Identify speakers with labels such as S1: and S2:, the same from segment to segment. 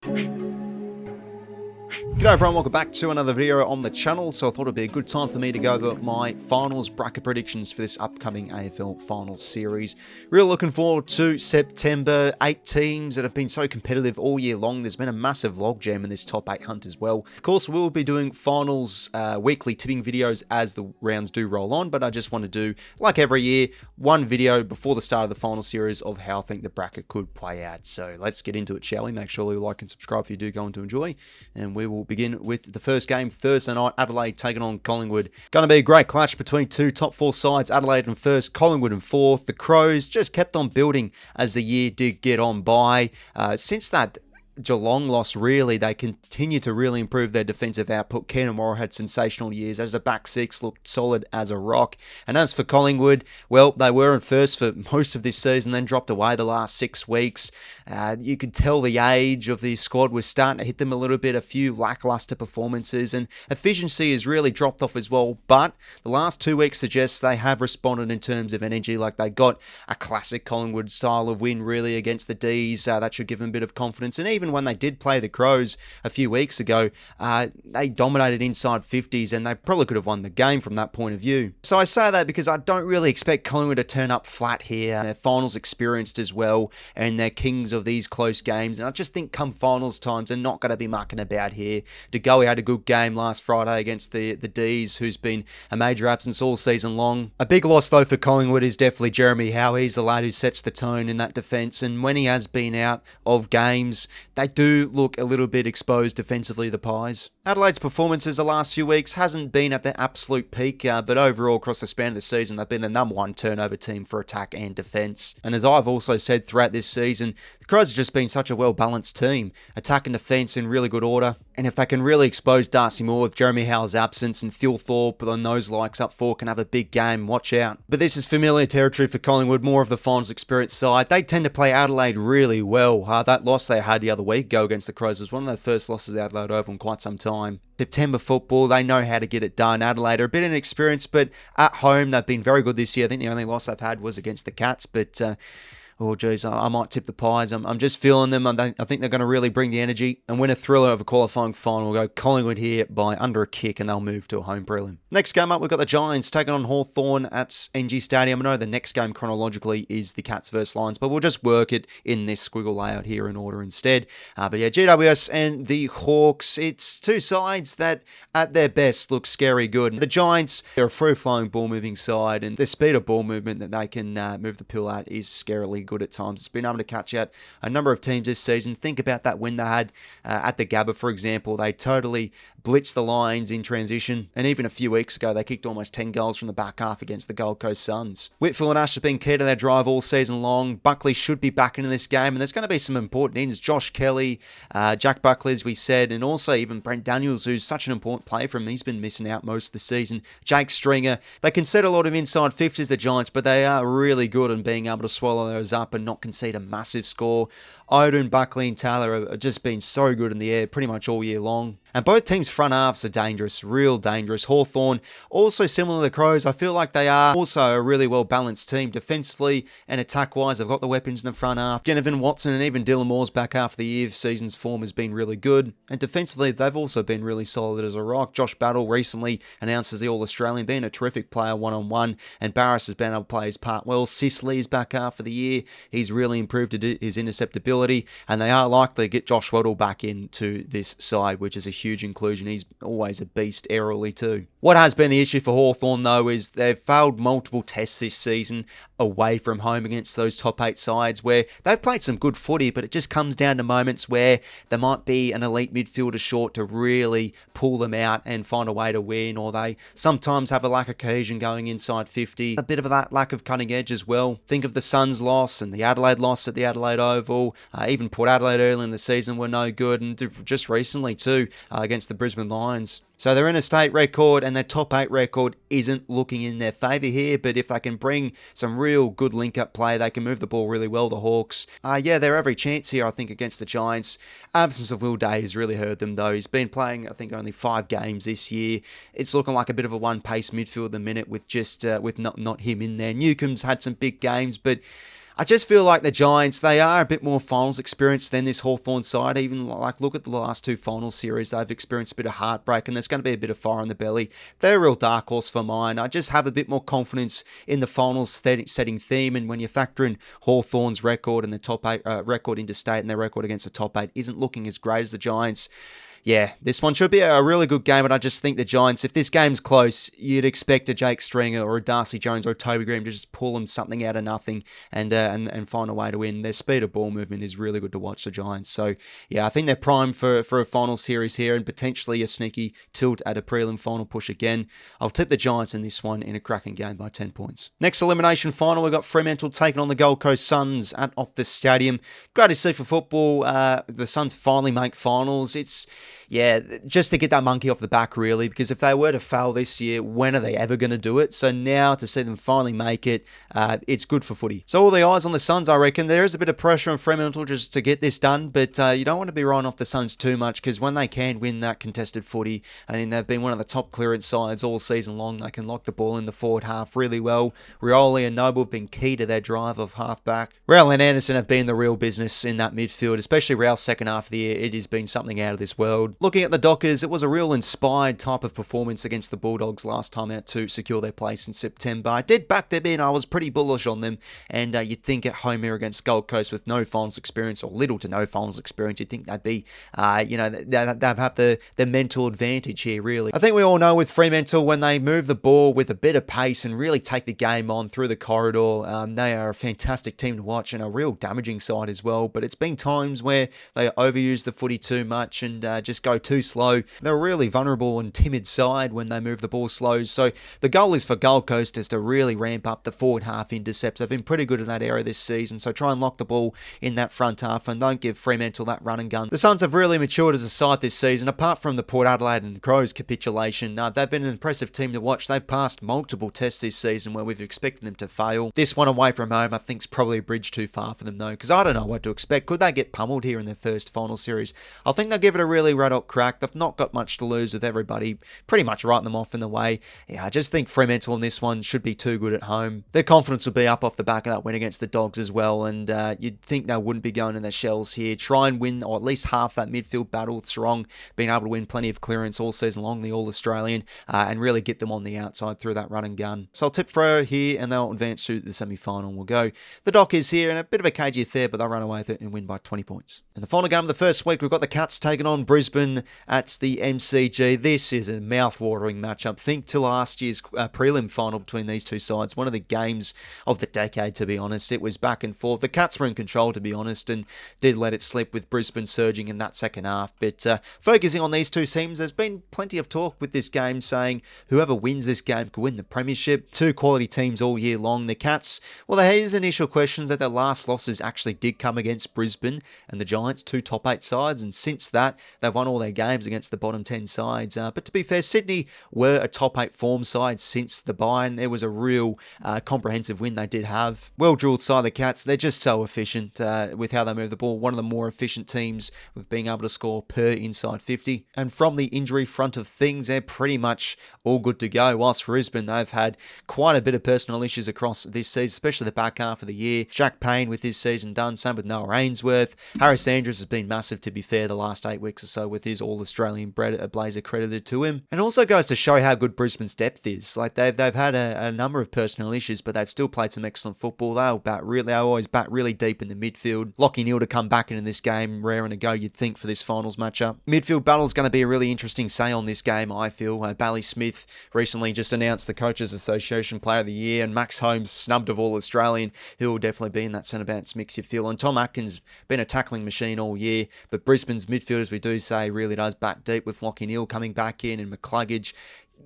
S1: G'day everyone, welcome back to another video on the channel. So I thought it'd be a good time for me to go over my finals bracket predictions for this upcoming AFL Finals series. Really looking forward to September. 8 teams that have been so competitive all year long. There's been a massive logjam in this top 8 hunt as well. Of course, we will be doing finals weekly tipping videos as the rounds do roll on, but I just want to do, like every year, one video before the start of the final series of how I think the bracket could play out. So let's get into it, shall we? Make sure you like and subscribe if you do go on to enjoy, and we will begin with the first game Thursday night. Adelaide taking on Collingwood. Going to be a great clash between two top 4 sides. Adelaide in first, Collingwood in fourth. The Crows just kept on building as the year did get on by. Since that Geelong loss, really, they continue to really improve their defensive output. Keenan Morrow had sensational years as a back six, looked solid as a rock. And as for Collingwood, well, they were in first for most of this season, then dropped away the last 6 weeks. You could tell the age of the squad was starting to hit them a little bit, a few lackluster performances, and efficiency has really dropped off as well. But the last 2 weeks suggests they have responded in terms of energy, like they got a classic Collingwood style of win really against the D's. That should give them a bit of confidence. And even when they did play the Crows a few weeks ago, they dominated inside 50s, and they probably could have won the game from that point of view. So I say that because I don't really expect Collingwood to turn up flat here. They're finals experienced as well, and they're kings of these close games, and I just think come finals times they're not going to be mucking about here. 𝐴𝐥𝐿 had a good game last Friday against the D's, who's been a major absence all season long. A big loss though for Collingwood is definitely 𝐵𝐺𝐿𝐼. He's the lad who sets the tone in that defence, and when he has been out of games, they do look a little bit exposed defensively, the Pies. Adelaide's performances the last few weeks hasn't been at their absolute peak, but overall across the span of the season, they've been the #1 turnover team for attack and defence. And as I've also said throughout this season, the Crows have just been such a well-balanced team. Attack and defence in really good order. And if they can really expose Darcy Moore with Jeremy Howe's absence and 𝐓𝐴𝐿 and those likes up forward can have a big game, watch out. But this is familiar territory for Collingwood, more of the finals experience side. They tend to play Adelaide really well. That loss they had the other week go against the Crows was one of their first losses at Adelaide Oval in quite some time. September football, they know how to get it done. Adelaide are a bit inexperienced, but at home they've been very good this year. I think the only loss they've had was against the Cats, but oh geez, I might tip the Pies. I'm just feeling them. I think they're going to really bring the energy and win a thriller of a qualifying final. We'll go Collingwood here by under a kick, and they'll move to a home prelim. Next game up, we've got the Giants taking on Hawthorn at NG Stadium. I know the next game chronologically is the Cats versus Lions, but we'll just work it in this squiggle layout here in order instead. But yeah, GWS and the Hawks, it's two sides that at their best look scary good. The Giants, they're a free-flowing ball-moving side, and the speed of ball movement that they can move the pill at is scarily good at times. It's been able to catch out a number of teams this season. Think about that win they had at the Gabba, for example. They totally blitzed the Lions in transition, and even a few weeks ago they kicked almost 10 goals from the back half against the Gold Coast Suns. Whitfield and Ash have been key to their drive all season long. Buckley should be back into this game, and there's going to be some important ins. Josh Kelly, Jack Buckley, as we said, and also even Brent Daniels, who's such an important player for him. He's been missing out most of the season. Jake Stringer. They concede a lot of inside 50s, the Giants, but they are really good in being able to swallow those up and not concede a massive score. Oden, Buckley and Taylor have just been so good in the air pretty much all year long. And both teams' front halves are dangerous, real dangerous. Hawthorn, also similar to the Crows, I feel like they are also a really well-balanced team. Defensively and attack-wise, they've got the weapons in the front half. Ginnivan, Watson and even Dylan Moore's back half of the year. Season's form has been really good. And defensively, they've also been really solid as a rock. Josh Battle recently announced as the All-Australian, being a terrific player one-on-one. And Barris has been able to play his part well. Sicily's back half of the year. He's really improved his interceptability. And they are likely to get Josh Waddle back into this side, which is a huge inclusion. He's always a beast aerially too. What has been the issue for Hawthorn though is they've failed multiple tests this season away from home against those top 8 sides where they've played some good footy, but it just comes down to moments where there might be an elite midfielder short to really pull them out and find a way to win, or they sometimes have a lack of cohesion going inside 50. A bit of that lack of cutting edge as well. Think of the Suns loss and the Adelaide loss at the Adelaide Oval. Even Port Adelaide early in the season were no good, and just recently too against the Brisbane Lions. So their interstate record and their top 8 record isn't looking in their favour here, but if they can bring some real good link-up play, they can move the ball really well, the Hawks. Yeah, they're every chance here, I think, against the Giants. Absence of Will Day has really hurt them, though. He's been playing, I think, only 5 games this year. It's looking like a bit of a one-pace midfield at the minute with just with not him in there. Newcomb's had some big games, but I just feel like the Giants, they are a bit more finals experienced than this Hawthorn side. Even like look at the last two finals series, they've experienced a bit of heartbreak and there's going to be a bit of fire in the belly. They're a real dark horse for mine. I just have a bit more confidence in the finals setting theme, and when you factor in Hawthorn's record and the top 8 record interstate and their record against the top 8 isn't looking as great as the Giants. Yeah, this one should be a really good game, and I just think the Giants, if this game's close, you'd expect a Jake Stringer or a Darcy Jones or a Toby Graham to just pull them something out of nothing and find a way to win. Their speed of ball movement is really good to watch, the Giants. So, yeah, I think they're primed for a final series here and potentially a sneaky tilt at a prelim final push again. I'll tip the Giants in this one in a cracking game by 10 points. Next elimination final, we've got Fremantle taking on the Gold Coast Suns at Optus Stadium. Great to see for football. The Suns finally make finals. Yeah, just to get that monkey off the back, really, because if they were to fail this year, when are they ever going to do it? So now to see them finally make it, it's good for footy. So all the eyes on the Suns, I reckon. There is a bit of pressure on Fremantle just to get this done, but you don't want to be writing off the Suns too much, because when they can win that contested footy, I mean, they've been one of the top clearance sides all season long. They can lock the ball in the forward half really well. Rioli and Noble have been key to their drive of half-back. Rowell and Anderson have been the real business in that midfield, especially Rowell's second half of the year. It has been something out of this world. Looking at the Dockers, it was a real inspired type of performance against the Bulldogs last time out to secure their place in September. I did back them in. I was pretty bullish on them, and you'd think at home here against Gold Coast with no finals experience or little to no finals experience, you'd think they'd be, they'd have the mental advantage here, really. I think we all know with Fremantle, when they move the ball with a bit of pace and really take the game on through the corridor, they are a fantastic team to watch and a real damaging side as well. But it's been times where they overuse the footy too much and just go too slow. They're a really vulnerable and timid side when they move the ball slow. So the goal is for Gold Coast is to really ramp up the forward half intercepts. They've been pretty good in that area this season. So try and lock the ball in that front half and don't give Fremantle that run and gun. The Suns have really matured as a side this season. Apart from the Port Adelaide and Crows capitulation, they've been an impressive team to watch. They've passed multiple tests this season where we've expected them to fail. This one away from home, I think, is probably a bridge too far for them though, because I don't know what to expect. Could they get pummeled here in their first final series? I think they'll give it a really red-hot crack. They've not got much to lose with everybody pretty much writing them off in the way. Yeah, I just think Fremantle in this one should be too good at home. Their confidence will be up off the back of that win against the Dogs as well, and you'd think they wouldn't be going in their shells here. Try and win, or at least half that midfield battle. Sarong being able to win plenty of clearance all season long, the All-Australian, and really get them on the outside through that run and gun. So I'll tip Freo here, and they'll advance to the semi-final. We'll go the Dockers here, and a bit of a cagey affair, but they'll run away with it and win by 20 points. In the final game of the first week, we've got the Cats taking on Brisbane at the MCG. This is a mouth-watering matchup. Think to last year's prelim final between these two sides. One of the games of the decade, to be honest. It was back and forth. The Cats were in control, to be honest, and did let it slip with Brisbane surging in that second half. But focusing on these two teams, there's been plenty of talk with this game saying whoever wins this game could win the premiership. Two quality teams all year long. The Cats, well, there's initial questions that their last losses actually did come against Brisbane and the Giants, two top 8 sides, and since that, they've won all their games against the bottom 10 sides. But to be fair, Sydney were a top 8 form side since the bye, and there was a real comprehensive win they did have. Well-drilled side, the Cats. They're just so efficient with how they move the ball. One of the more efficient teams with being able to score per inside 50. And from the injury front of things, they're pretty much all good to go. Whilst for Brisbane, they've had quite a bit of personal issues across this season, especially the back half of the year. Jack Payne with his season done, same with Noah Ainsworth. Harris Andrews has been massive, to be fair, the last 8 weeks or so with his All-Australian blazer credited to him. And also goes to show how good Brisbane's depth is. Like they've had a number of personal issues, but they've still played some excellent football. They always bat really deep in the midfield. Lachie Neale to come back into this game, raring to go, you'd think, for this finals matchup. Midfield battle's going to be a really interesting say on this game, I feel. Bally Smith recently just announced the Coaches Association Player of the Year, and Max Holmes snubbed of All-Australian, who will definitely be in that centre-bounce mix, you feel. And Tom Atkins been a tackling machine all year, but Brisbane's midfield, as we do say, really does back deep with Lachie Neale coming back in and McCluggage.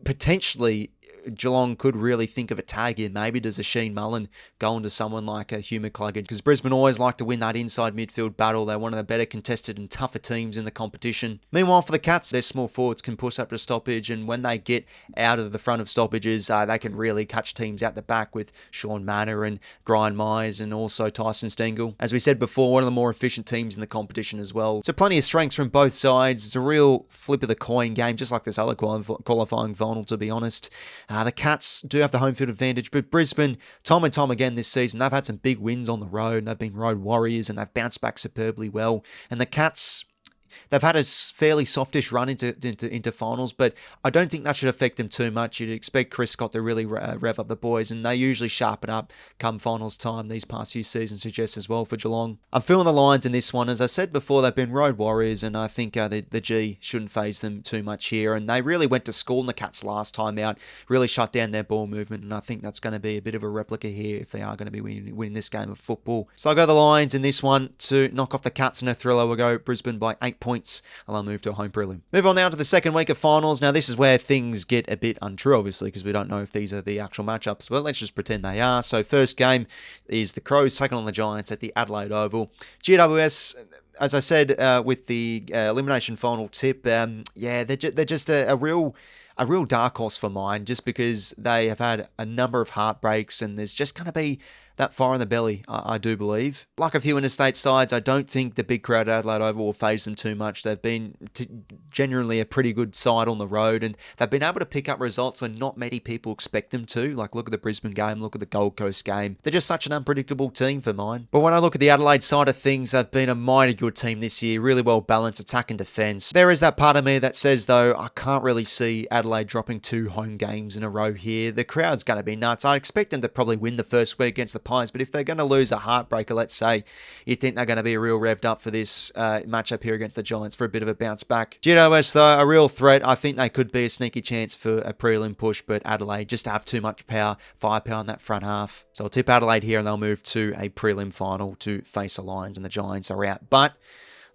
S1: Potentially, Geelong could really think of a tag here. Maybe does a Sheen Mullen go into someone like a 𝐓𝐴 McCluggage? Because Brisbane always like to win that inside midfield battle. They're one of the better contested and tougher teams in the competition. Meanwhile, for the Cats, their small forwards can push up to stoppage, and when they get out of the front of stoppages, they can really catch teams out the back with Sean Manor and Brian Myers and also Tyson Stengel. As we said before, one of the more efficient teams in the competition as well. So plenty of strengths from both sides. It's a real flip of the coin game, just like this other qualifying final, to be honest. The Cats do have the home field advantage, but Brisbane, time and time again this season, they've had some big wins on the road, and they've been road warriors, and they've bounced back superbly well. And the Cats, they've had a fairly softish run into finals, but I don't think that should affect them too much. You'd expect Chris Scott to really rev up the boys, and they usually sharpen up come finals time. These past few seasons suggest as well for Geelong. I'm feeling the Lions in this one. As I said before, they've been road warriors, and I think the G shouldn't phase them too much here. And they really went to school in the Cats last time out, really shut down their ball movement, and I think that's going to be a bit of a replica here if they are going to be winning this game of football. So I'll go the Lions in this one to knock off the Cats in a thriller. We'll go Brisbane by 8 points. And I'll move to a home prelim. Move on now to the second week of finals. Now, this is where things get a bit untrue, obviously, because we don't know if these are the actual matchups. But let's just pretend they are. So, first game is the Crows taking on the Giants at the Adelaide Oval. GWS, as I said with the elimination final tip, they're just a real dark horse for mine, just because they have had a number of heartbreaks, and there's just going to be that fire in the belly, I do believe. Like a few interstate sides, I don't think the big crowd at Adelaide Oval will phase them too much. They've been generally a pretty good side on the road, and they've been able to pick up results when not many people expect them to. Like, look at the Brisbane game, look at the Gold Coast game. They're just such an unpredictable team for mine. But when I look at the Adelaide side of things, they've been a mighty good team this year, really well balanced attack and defence. There is that part of me that says, though, I can't really see Adelaide dropping 2 home games in a row here. The crowd's going to be nuts. I expect them to probably win the first week against the Pies, but if they're going to lose a heartbreaker, let's say, you think they're going to be real revved up for this matchup here against the Giants for a bit of a bounce back. GWS, though, a real threat. I think they could be a sneaky chance for a prelim push, but Adelaide just have too much firepower in that front half. So I'll tip Adelaide here, and they'll move to a prelim final to face the Lions, and the Giants are out. But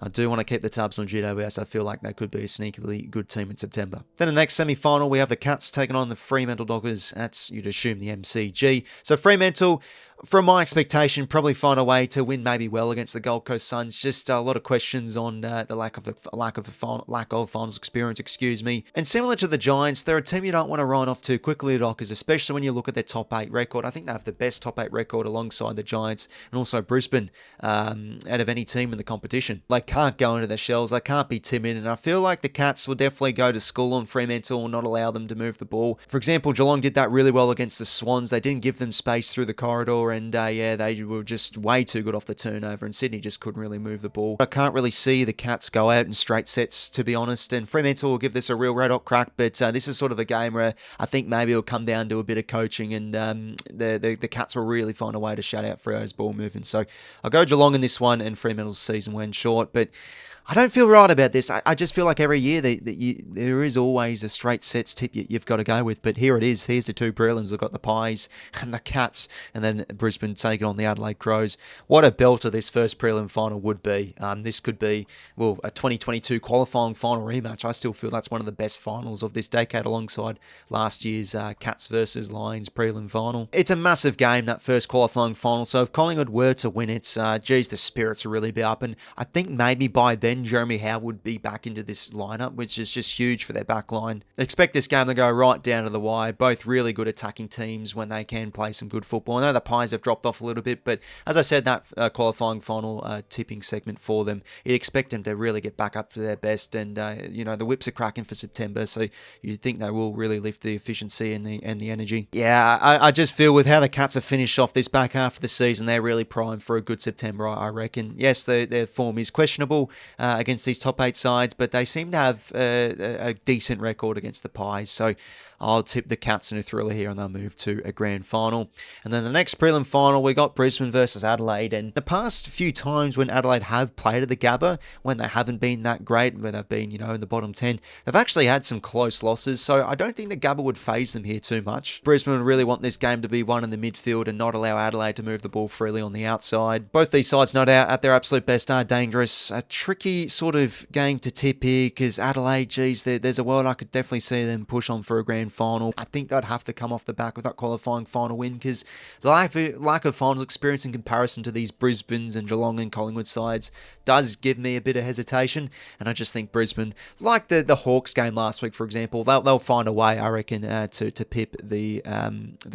S1: I do want to keep the tabs on GWS. I feel like they could be a sneakily good team in September. Then the next semi-final, we have the Cats taking on the Fremantle Dockers. That's, you'd assume, the MCG. So Fremantle, from my expectation, probably find a way to win maybe well against the Gold Coast Suns. Just a lot of questions on the lack of finals experience, And similar to the Giants, they're a team you don't want to run off too quickly, the Dockers, especially when you look at their top 8 record. I think they have the best top 8 record alongside the Giants and also Brisbane out of any team in the competition. They can't go into their shells. They can't be timid. And I feel like the Cats will definitely go to school on Fremantle and not allow them to move the ball. For example, Geelong did that really well against the Swans. They didn't give them space through the corridor, and they were just way too good off the turnover, and Sydney just couldn't really move the ball. I can't really see the Cats go out in straight sets, to be honest, and Fremantle will give this a real red-hot crack, but this is sort of a game where I think maybe it'll come down to a bit of coaching, and the Cats will really find a way to shut out Freo's ball movement. So I'll go Geelong in this one, and Fremantle's season went short, but I don't feel right about this. I just feel like every year there is always a straight sets tip you've got to go with. But here it is. Here's the 2 prelims. We've got the Pies and the Cats, and then Brisbane taking on the Adelaide Crows. What a belter this first prelim final would be. This could be, well, a 2022 qualifying final rematch. I still feel that's one of the best finals of this decade, alongside last year's Cats versus Lions prelim final. It's a massive game, that first qualifying final. So if Collingwood were to win it, geez, the spirits will really be up. And I think maybe by then, Jeremy Howe would be back into this lineup, which is just huge for their back line. Expect this game to go right down to the wire. Both really good attacking teams when they can play some good football. I know the Pies have dropped off a little bit, but as I said, that qualifying final tipping segment for them, you'd expect them to really get back up to their best, and the whips are cracking for September, so you'd think they will really lift the efficiency and the energy. Yeah, I just feel with how the Cats have finished off this back half of the season, they're really primed for a good September, I reckon. Yes, their form is questionable against these top 8 sides, but they seem to have a decent record against the Pies. So I'll tip the Cats in a thriller here, and they'll move to a grand final. And then the next prelim final, we got Brisbane versus Adelaide. And the past few times when Adelaide have played at the Gabba, when they haven't been that great, where they've been, in the bottom 10, they've actually had some close losses. So I don't think the Gabba would phase them here too much. Brisbane would really want this game to be won in the midfield and not allow Adelaide to move the ball freely on the outside. Both these sides, no doubt, at their absolute best, are dangerous. A tricky sort of game to tip here, because Adelaide, geez, there's a world I could definitely see them push on for a grand final. I think they'd have to come off the back with that qualifying final win, because the lack of finals experience in comparison to these Brisbane's and Geelong and Collingwood sides does give me a bit of hesitation, and I just think Brisbane, like the Hawks game last week, for example, they'll find a way, I reckon, to pip the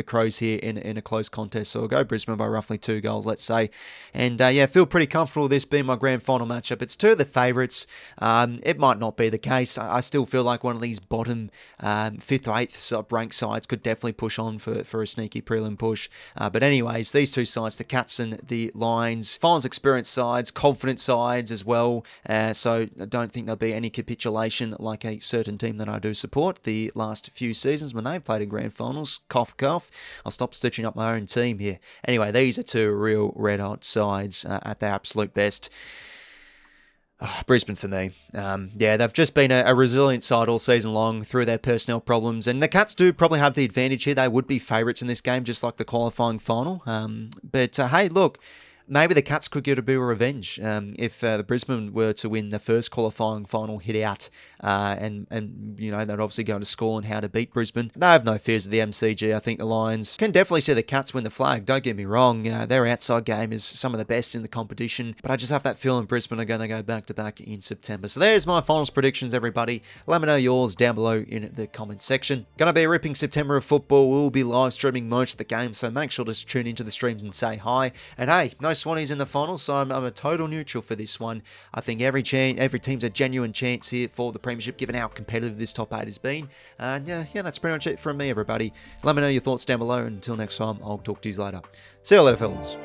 S1: Crows here in a close contest. So I'll go Brisbane by roughly 2 goals, let's say, and feel pretty comfortable with this being my grand final matchup. It's 2 of the favourites. It might not be the case. I still feel like one of these bottom 5th or 8th ranked sides could definitely push on for a sneaky prelim push. But anyways, these two sides, the Cats and the Lions, finals experienced sides, confident sides as well. So I don't think there'll be any capitulation like a certain team that I do support the last few seasons when they've played in grand finals. Cough, cough. I'll stop stitching up my own team here. Anyway, these are two real red-hot sides at their absolute best. Oh, Brisbane for me. Yeah, they've just been a resilient side all season long through their personnel problems. And the Cats do probably have the advantage here. They would be favourites in this game, just like the qualifying final. But hey, look, maybe the Cats could get a bit of revenge if the Brisbane were to win the first qualifying final hit out. And you know, they'd obviously go into school on how to beat Brisbane. They have no fears of the MCG. I think the Lions can definitely see the Cats win the flag. Don't get me wrong. Their outside game is some of the best in the competition. But I just have that feeling Brisbane are going to go back-to-back in September. So there's my finals predictions, everybody. Let me know yours down below in the comment section. Going to be a ripping September of football. We'll be live streaming most of the game. So make sure to tune into the streams and say hi. And hey, no Swannies in the final, so I'm a total neutral for this one. I think every team's a genuine chance here for the premiership, given how competitive this top 8 has been. And yeah, that's pretty much it from me, everybody. Let me know your thoughts down below. Until next time, I'll talk to you later. See you later, fellas.